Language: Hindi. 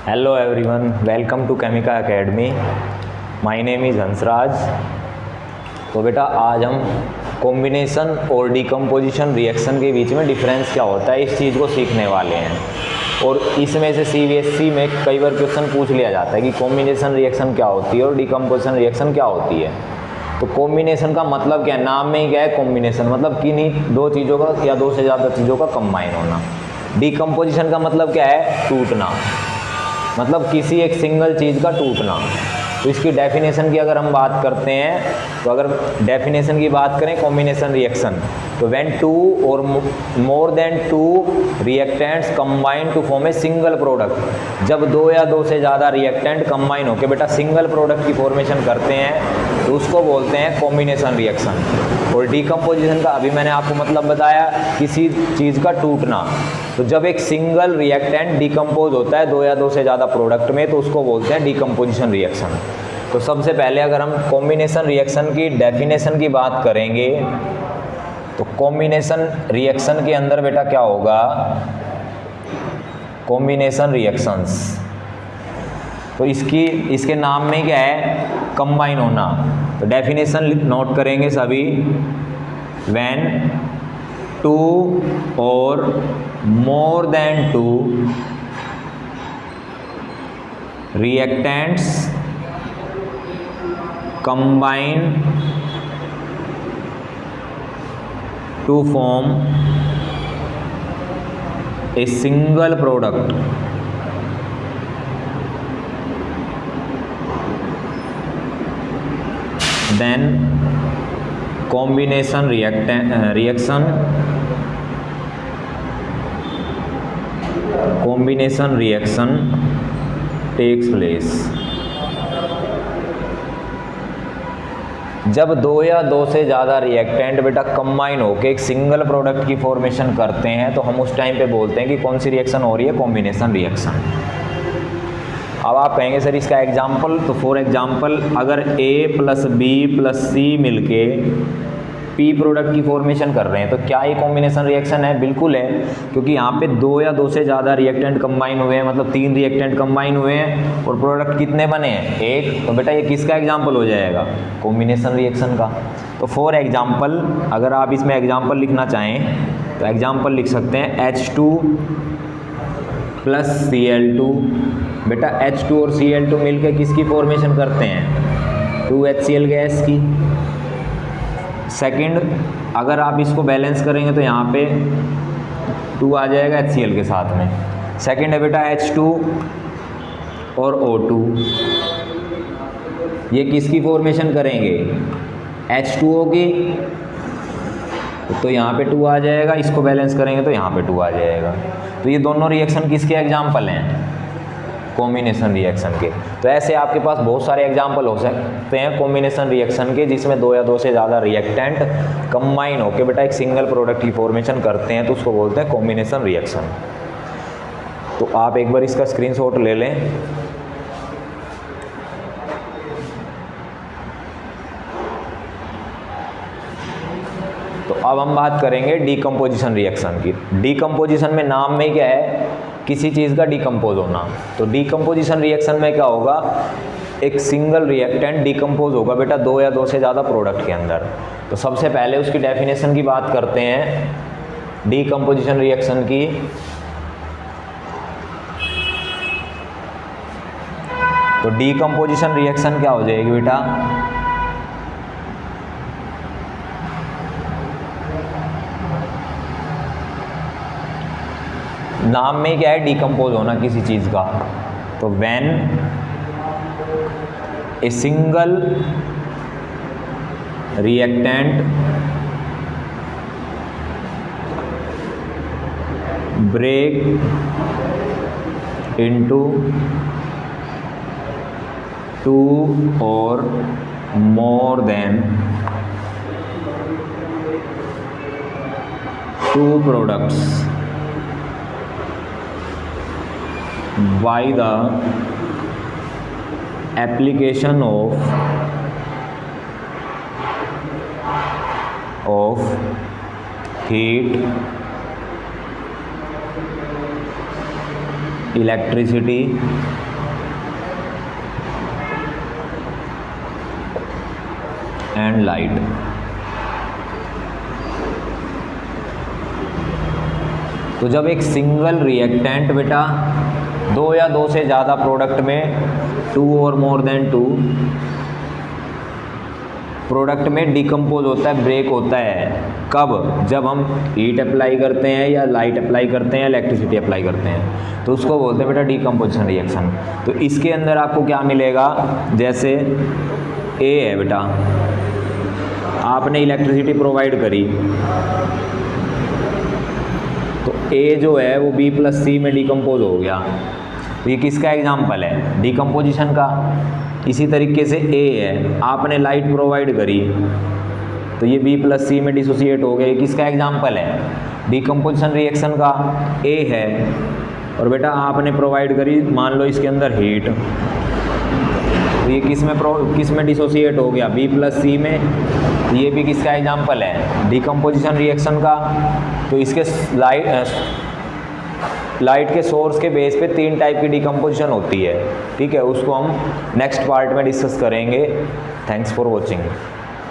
Hello everyone, welcome to Chemica Academy. My name is Hansraj. तो बेटा आज हम कॉम्बिनेशन और डिकम्पोजिशन रिएक्शन के बीच में डिफरेंस क्या होता है इस चीज़ को सीखने वाले हैं। और इसमें से CBSE में कई बार क्वेश्चन पूछ लिया जाता है कि कॉम्बिनेशन रिएक्शन क्या होती है और डिकम्पोजिशन रिएक्शन क्या होती है। तो कॉम्बिनेशन का मतलब क्या है, नाम में ही क्या है कॉम्बिनेशन, मतलब किन्हीं दो चीज़ों का या दो से ज़्यादा चीज़ों का कंबाइन होना। डिकम्पोजिशन का मतलब क्या है, टूटना, मतलब किसी एक सिंगल चीज़ का टूटना। तो इसकी डेफिनेशन की अगर हम बात करते हैं, तो अगर डेफिनेशन की बात करें कॉम्बिनेशन रिएक्शन, तो व्हेन टू और more than two reactants combine to form a single product, जब दो या दो से ज़्यादा रिएक्टेंट कंबाइन होकर बेटा सिंगल प्रोडक्ट की फॉर्मेशन करते हैं तो उसको बोलते हैं कॉम्बिनेशन रिएक्शन। और डिकम्पोजिशन का अभी मैंने आपको मतलब बताया, किसी चीज़ का टूटना। तो जब एक सिंगल रिएक्टेंट डिकम्पोज होता है दो या दो से ज़्यादा प्रोडक्ट में तो उसको बोलते हैं डिकम्पोजिशन रिएक्शन। तो सबसे पहले अगर हम कॉम्बिनेशन रिएक्शन की डेफिनेशन की बात करेंगे तो कॉम्बिनेशन रिएक्शन के अंदर बेटा क्या होगा, कॉम्बिनेशन रिएक्शंस, तो इसके नाम में क्या है, कंबाइन होना। तो डेफिनेशन नोट करेंगे सभी, व्हेन टू और more than two reactants combine to form a single product, then combination reaction takes place। जब दो या दो से ज़्यादा रिएक्टेंट बेटा कंबाइन होकर एक सिंगल प्रोडक्ट की फॉर्मेशन करते हैं तो हम उस टाइम पे बोलते हैं कि कौन सी रिएक्शन हो रही है, कॉम्बिनेशन रिएक्शन। अब आप कहेंगे सर इसका एग्जाम्पल, तो फॉर एग्जाम्पल अगर A plus B plus C मिलके P प्रोडक्ट की फॉर्मेशन कर रहे हैं तो क्या ये कॉम्बिनेशन रिएक्शन है? बिल्कुल है, क्योंकि यहाँ पे दो या दो से ज़्यादा रिएक्टेंट कंबाइन हुए हैं, मतलब तीन रिएक्टेंट कंबाइन हुए हैं और प्रोडक्ट कितने बने हैं, एक। तो बेटा ये किसका एग्जाम्पल हो जाएगा, कॉम्बिनेशन रिएक्शन का। तो फॉर एग्जाम्पल अगर आप इसमें एग्जाम्पल लिखना चाहें तो एग्जाम्पल लिख सकते हैं H2 प्लस Cl2। बेटा H2 और Cl2 मिलकर किसकी फॉर्मेशन करते हैं, 2HCl गैस की। सेकंड अगर आप इसको बैलेंस करेंगे तो यहाँ पे 2 आ जाएगा HCl के साथ में। सेकंड है बेटा H2 और O2, ये किसकी फॉर्मेशन करेंगे, H2O की। तो यहाँ पे 2 आ जाएगा, इसको बैलेंस करेंगे तो यहाँ पे 2 आ जाएगा। तो ये दोनों रिएक्शन किसके एग्जाम्पल हैं, कॉम्बिनेशन रिएक्शन के। तो ऐसे आपके पास बहुत सारे एग्जाम्पल हो सकते हैं कॉम्बिनेशन रिएक्शन के, जिसमें दो या दो से ज़्यादा रिएक्टेंट कंबाइन होकर बेटा एक सिंगल प्रोडक्ट की फॉर्मेशन करते हैं तो उसको बोलते हैं कॉम्बिनेशन रिएक्शन। तो आप एक बार इसका स्क्रीनशॉट ले लें। तो अब हम बात करेंगे डिकम्पोजिशन रिएक्शन की। डिकम्पोजिशन में नाम में क्या है, किसी चीज़ का डिकम्पोज होना। तो डिकम्पोजिशन रिएक्शन में क्या होगा, एक सिंगल रिएक्टेंट डिकम्पोज होगा बेटा दो या दो से ज़्यादा प्रोडक्ट के अंदर। तो सबसे पहले उसकी डेफिनेशन की बात करते हैं डिकम्पोजिशन रिएक्शन की। तो डिकम्पोजिशन रिएक्शन क्या हो जाएगी बेटा, नाम में क्या है, डिकम्पोज होना किसी चीज़ का। तो when a single reactant break into two और more than two products by the application of heat electricity and light. तो जब एक सिंगल रिएक्टेंट बेटा दो या दो से ज़्यादा प्रोडक्ट में, टू और मोर देन टू प्रोडक्ट में डिकम्पोज होता है, ब्रेक होता है, कब? जब हम हीट अप्लाई करते हैं या लाइट अप्लाई करते हैं, इलेक्ट्रिसिटी अप्लाई करते हैं, तो उसको बोलते हैं बेटा डिकम्पोजिशन रिएक्शन। तो इसके अंदर आपको क्या मिलेगा, जैसे ए है बेटा, आपने इलेक्ट्रिसिटी प्रोवाइड करी, तो ए जो है वो बी प्लस सी में डिकम्पोज हो गया। तो ये किसका एग्जाम्पल है? डिकम्पोजिशन का। इसी तरीके से ए है, आपने लाइट प्रोवाइड करी, तो ये बी प्लस सी में डिसोसिएट हो गया। ये किसका एग्जाम्पल है? डिकम्पोजिशन रिएक्शन का। ए है और बेटा आपने प्रोवाइड करी, मान लो इसके अंदर हीट, तो ये किस में डिसोसिएट हो गया? बी प्लस सी में। ये भी किसका एग्जाम्पल है? डिकम्पोजिशन रिएक्शन का। तो इसके लाइट के सोर्स के बेस पे 3 टाइप की डिकम्पोजिशन होती है, ठीक है, उसको हम नेक्स्ट पार्ट में डिस्कस करेंगे। Thanks for watching.